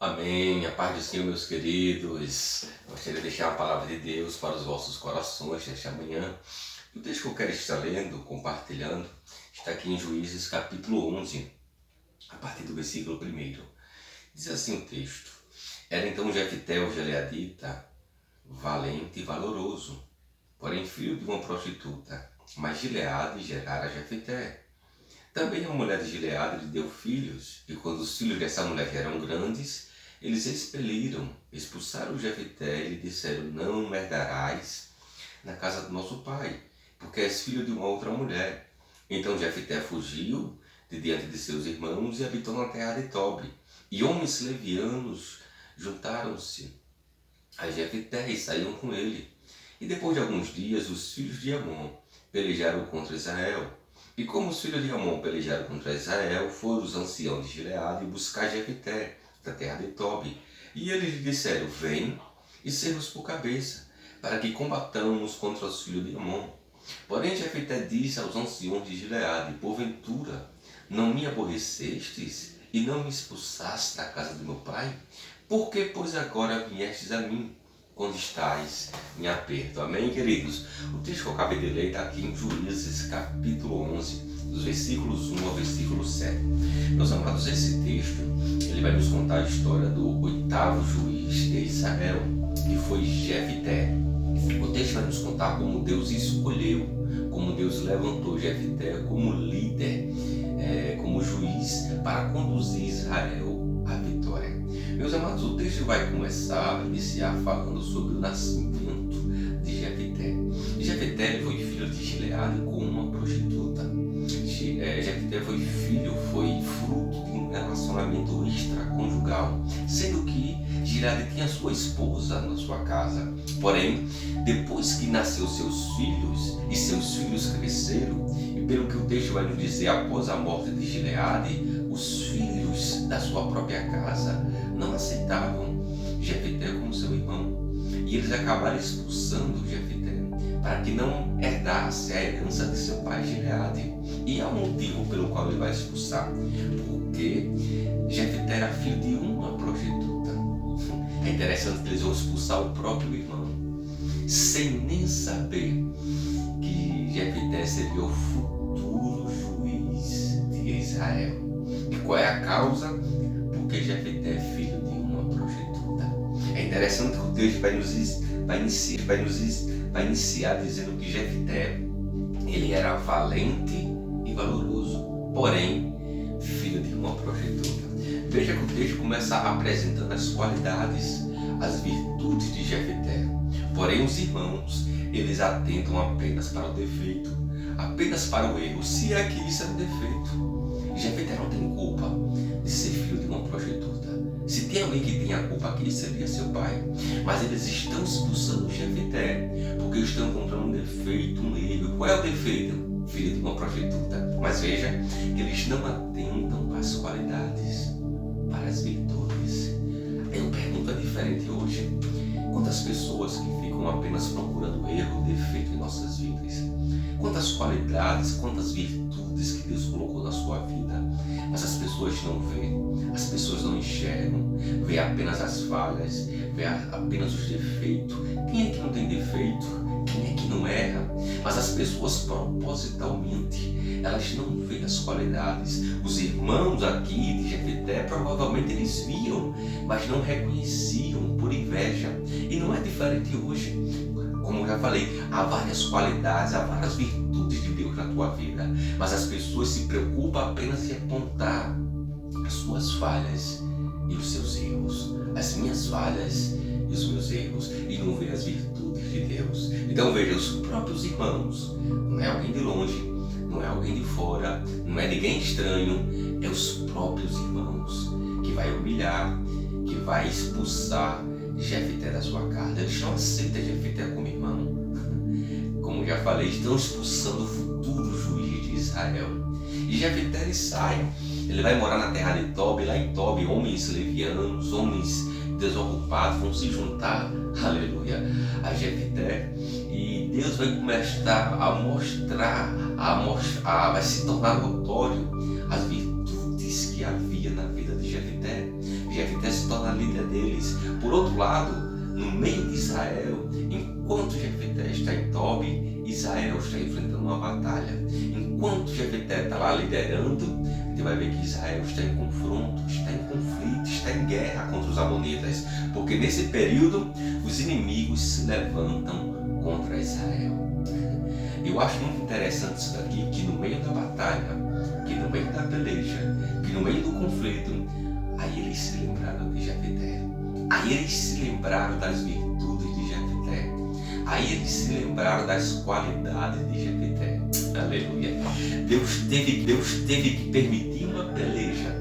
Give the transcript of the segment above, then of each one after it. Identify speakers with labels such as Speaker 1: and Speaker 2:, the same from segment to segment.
Speaker 1: Amém. A paz do Senhor, meus queridos. Gostaria de deixar a palavra de Deus para os vossos corações nesta manhã. O texto que eu quero estar lendo, compartilhando, está aqui em Juízes capítulo 11, a partir do versículo 1. Diz assim o texto: Era então Jefté o gileadita, valente e valoroso, porém filho de uma prostituta, mas Gileade gerara Jefté. Também a mulher de Gileade lhe deu filhos, e quando os filhos dessa mulher eram grandes, eles expulsaram Jefté e lhe disseram: Não herdarás na casa do nosso pai, porque és filho de uma outra mulher. Então Jefté fugiu de diante de seus irmãos e habitou na terra de Tobi. E homens levianos juntaram-se a Jefté e saíram com ele. E depois de alguns dias, os filhos de Amon pelejaram contra Israel. E como os filhos de Amon pelejaram contra Israel, foram os anciãos de Gileade buscar Jefté da terra de Tobi. E eles lhe disseram: Vem e servos por cabeça, para que combatamos contra os filhos de Amon. Porém Jefté disse aos anciãos de Gileade: Porventura não me aborrecestes e não me expulsaste da casa de meu pai? Por que, pois, agora viestes a mim, quando estais em aperto? Amém, queridos? O texto que eu acabei de ler está aqui em Juízes, capítulo 11, dos versículos 1 ao versículo 7. Meus amados, esse texto, ele vai nos contar a história do oitavo juiz de Israel, que foi Jefté. O texto vai nos contar como Deus escolheu, como Deus levantou Jefté como líder, como juiz, para conduzir Israel à vitória. Meus amados, o texto vai iniciar falando sobre o nascimento de Jefté. Jefté foi filho de Gileade com uma prostituta. Jefté foi fruto de um relacionamento extraconjugal, sendo que Gileade tinha sua esposa na sua casa. Porém, depois que nasceu seus filhos e seus filhos cresceram, e pelo que o texto vai nos dizer, após a morte de Gileade, os filhos da sua própria casa não aceitavam Jefté como seu irmão, e eles acabaram expulsando Jefté para que não herdasse a herança de seu pai Gileade. E há um motivo pelo qual ele vai expulsar: porque Jefté era filho de uma prostituta. É interessante que eles vão expulsar o próprio irmão, sem nem saber que Jefté seria o futuro juiz de Israel. E qual é a causa? Porque Jefté é filho de uma prostituta. É interessante que o texto vai iniciar dizendo que Jefté, ele era valente e valoroso, porém filho de uma prostituta. Veja que o texto começa apresentando as qualidades, as virtudes de Jefté. Porém os irmãos, eles atentam apenas para o defeito, apenas para o erro, se é que isso é um defeito. Jefté não tem culpa de ser filho de uma prostituta. Se tem alguém que tem a culpa aqui, seria seu pai. Mas eles estão expulsando Jefté porque estão encontrando um defeito, um erro. Qual é o defeito? Filho de uma prostituta. Mas veja que eles não atentam para as qualidades, para as virtudes. Eu pergunto, é diferente hoje? Quantas pessoas que ficam apenas procurando erro, defeito em nossas vidas? Quantas qualidades, quantas virtudes que Deus colocou na sua vida, mas as pessoas não veem, as pessoas não enxergam, vê apenas as falhas, vê apenas os defeitos. Quem é que não tem defeito? Quem é que não erra? Mas as pessoas propositalmente, elas não veem as qualidades. Os irmãos aqui de Jefté, provavelmente eles viam, mas não reconheciam por inveja. E não é diferente hoje. Como eu já falei, há várias qualidades, há várias virtudes de Deus na tua vida, mas as pessoas se preocupam apenas em apontar as suas falhas e os seus erros, as minhas falhas e os meus erros, e não vê as virtudes de Deus. Então veja, os próprios irmãos, não é alguém de longe, não é alguém de fora, não é ninguém estranho, é os próprios irmãos que vai humilhar, que vai expulsar Jefté da sua casa. Eles não aceitam Jefté como irmão. Como já falei, estão expulsando o futuro juiz de Israel. E Jefté, ele sai, ele vai morar na terra de Tobi. Lá em Tobi, homens levianos, homens desocupados vão se juntar, aleluia, a Jefté. E Deus vai começar a mostrar, vai se tornar notório as virtudes que havia na vida de Jefté. Jefté se torna deles. Por outro lado, no meio de Israel, enquanto Jefté está em Tobi, Israel está enfrentando uma batalha. Enquanto Jefté está lá liderando, você vai ver que Israel está em confronto, está em conflito, está em guerra contra os amonitas, porque nesse período os inimigos se levantam contra Israel. Eu acho muito interessante isso daqui, que no meio da batalha, que no meio da peleja, que no meio do conflito, aí eles se lembraram de Jefté. Aí eles se lembraram das virtudes de Jefté. Aí eles se lembraram das qualidades de Jefté. Aleluia. Deus teve que permitir uma peleja,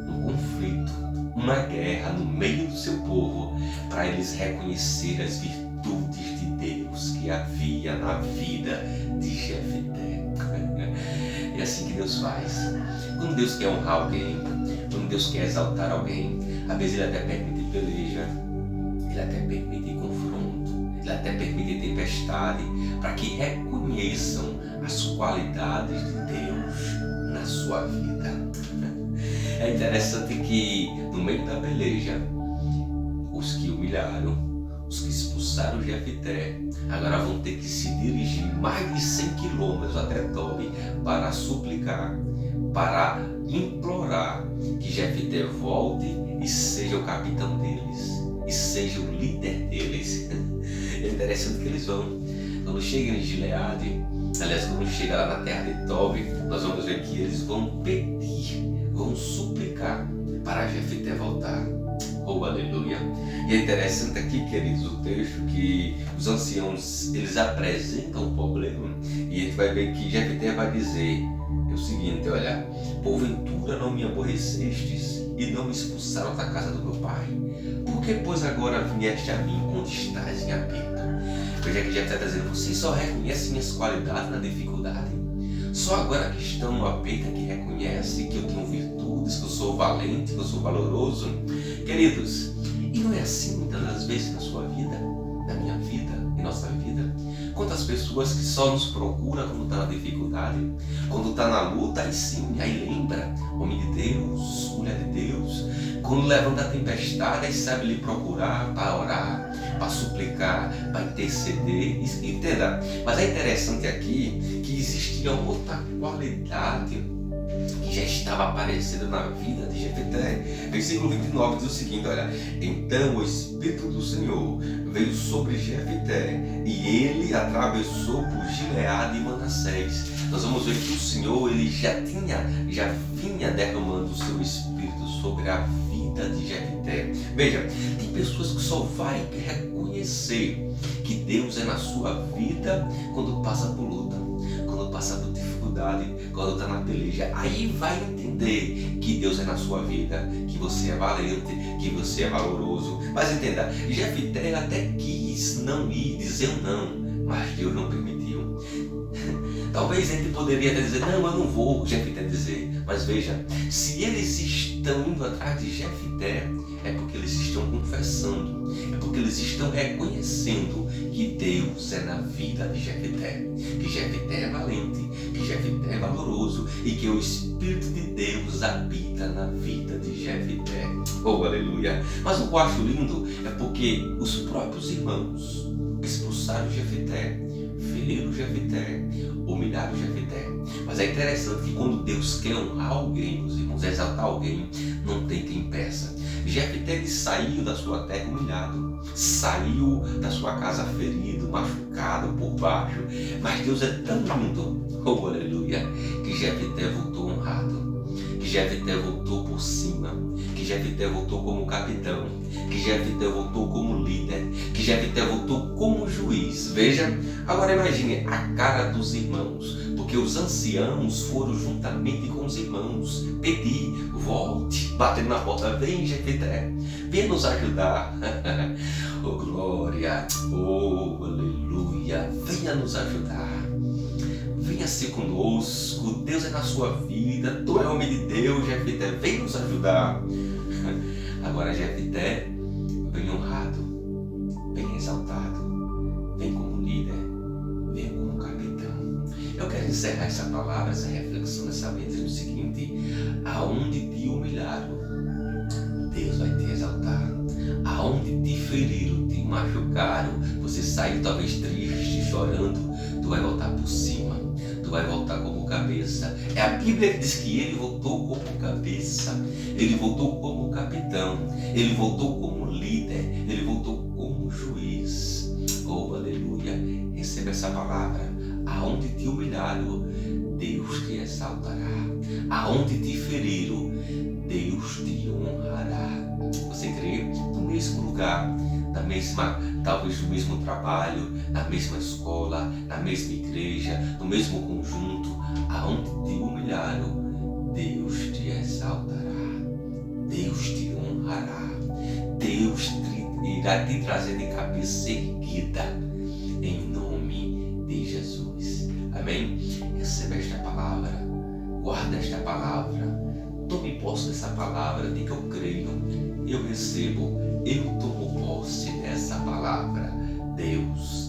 Speaker 1: um conflito, uma guerra no meio do seu povo, para eles reconhecerem as virtudes de Deus que havia na vida de Jefté. É assim que Deus faz. Quando Deus quer honrar alguém, quando Deus quer exaltar alguém, às vezes Ele até permite peleja, Ele até permite confronto, Ele até permite tempestade, para que reconheçam as qualidades de Deus na sua vida. É interessante que no meio da peleja, os que humilharam, os que expulsaram Jefté, agora vão ter que se dirigir mais de 100 quilômetros até Tobi para suplicar, para implorar que Jefté volte e seja o capitão deles, e seja o líder deles. É interessante que eles vão, quando chegam em Gileade, aliás, quando chega lá na terra de Tobi, nós vamos ver que eles vão pedir, vão suplicar para Jefté voltar. Oh, aleluia! E é interessante aqui, queridos, o texto que os anciãos, eles apresentam o problema, e a gente vai ver que Jefté vai dizer o seguinte: olha, porventura não me aborrecestes e não me expulsaram da casa do meu pai? Por que, pois, agora vieste a mim quando estás em aperto? Veja que Jefté está dizendo: vocês só reconhecem minhas qualidades na dificuldade? Só agora que estão no aperto é que reconhecem que eu tenho virtudes, que eu sou valente, que eu sou valoroso? Queridos, e não é assim muitas das vezes na sua vida, na minha vida, em nossa vida? Quantas pessoas que só nos procuram quando está na dificuldade, quando está na luta, aí sim, aí lembra, homem de Deus, mulher de Deus, quando levanta a tempestade, aí sabe lhe procurar para orar, para suplicar, para interceder. Entenda, mas é interessante aqui que existia outra qualidade que já estava aparecendo na vida de Jefté. Versículo 29 diz o seguinte: olha, então o Espírito do Senhor veio sobre Jefté e ele atravessou por Gileade e Manassés. Nós vamos ver que o Senhor ele já vinha derramando o seu Espírito sobre a vida de Jefté. Veja, tem pessoas que só vai reconhecer que Deus é na sua vida quando passa por luta, quando passa por dificuldade, quando está na peleja. Aí vai entender que Deus é na sua vida, que você é valente, que você é valoroso. Mas entenda, Jefté até quis não ir, dizer um não, mas Deus não permitiu. Talvez a gente poderia até dizer: não, eu não vou, Jefté dizer. Mas veja, se eles estão indo atrás de Jefté, é porque eles estão confessando, é porque eles estão reconhecendo que Deus é na vida de Jefté, que Jefté é valente, que Jefté é valoroso e que o Espírito de Deus habita na vida de Jefté. Oh, aleluia! Mas o que eu acho lindo é porque os próprios irmãos expulsaram Jefté, feriram Jefté, humilharam Jefté. Mas é interessante que quando Deus quer honrar alguém, meus irmãos, exaltar alguém, não tem quem peça. Jefté saiu da sua terra humilhado, saiu da sua casa ferido, machucado por baixo, mas Deus é tão lindo, oh aleluia, que Jefté voltou honrado, que Jefté voltou por cima, que Jefté voltou como capitão, que Jefté voltou como líder, que Jefté voltou como juiz. Veja, agora imagine a cara dos irmãos, porque os anciãos foram juntamente com os irmãos pedir: volte, batendo na porta: vem Jefté, vem nos ajudar. Oh glória, oh aleluia, venha nos ajudar, venha ser conosco, Deus é na sua vida, tu é homem de Deus, Jefté, vem nos ajudar. Agora Jefté vem honrado, vem exaltado, vem como líder, vem como capitão. Eu quero encerrar essa palavra, essa reflexão nessa vez dizendo o seguinte: aonde te humilharam, Deus vai te exaltar. feriram, te machucaram, você saiu talvez triste, chorando, tu vai voltar por cima, tu vai voltar como cabeça. É a Bíblia que diz que ele voltou como cabeça, ele voltou como capitão, ele voltou como líder, ele voltou como juiz. Oh, aleluia! Receba essa palavra. Aonde te humilharam, Deus te exaltará. Aonde te feriram, Deus te honrará. Você crê? No mesmo lugar, na mesma, talvez no mesmo trabalho, na mesma escola, na mesma igreja, no mesmo conjunto, aonde te humilharam, Deus te exaltará. Deus te honrará. Deus irá te trazer de cabeça erguida, em nome de Jesus. Amém? Receba esta palavra, guarda esta palavra, tome posse dessa palavra, diga: eu creio, eu recebo, eu tomo posse dessa palavra. Deus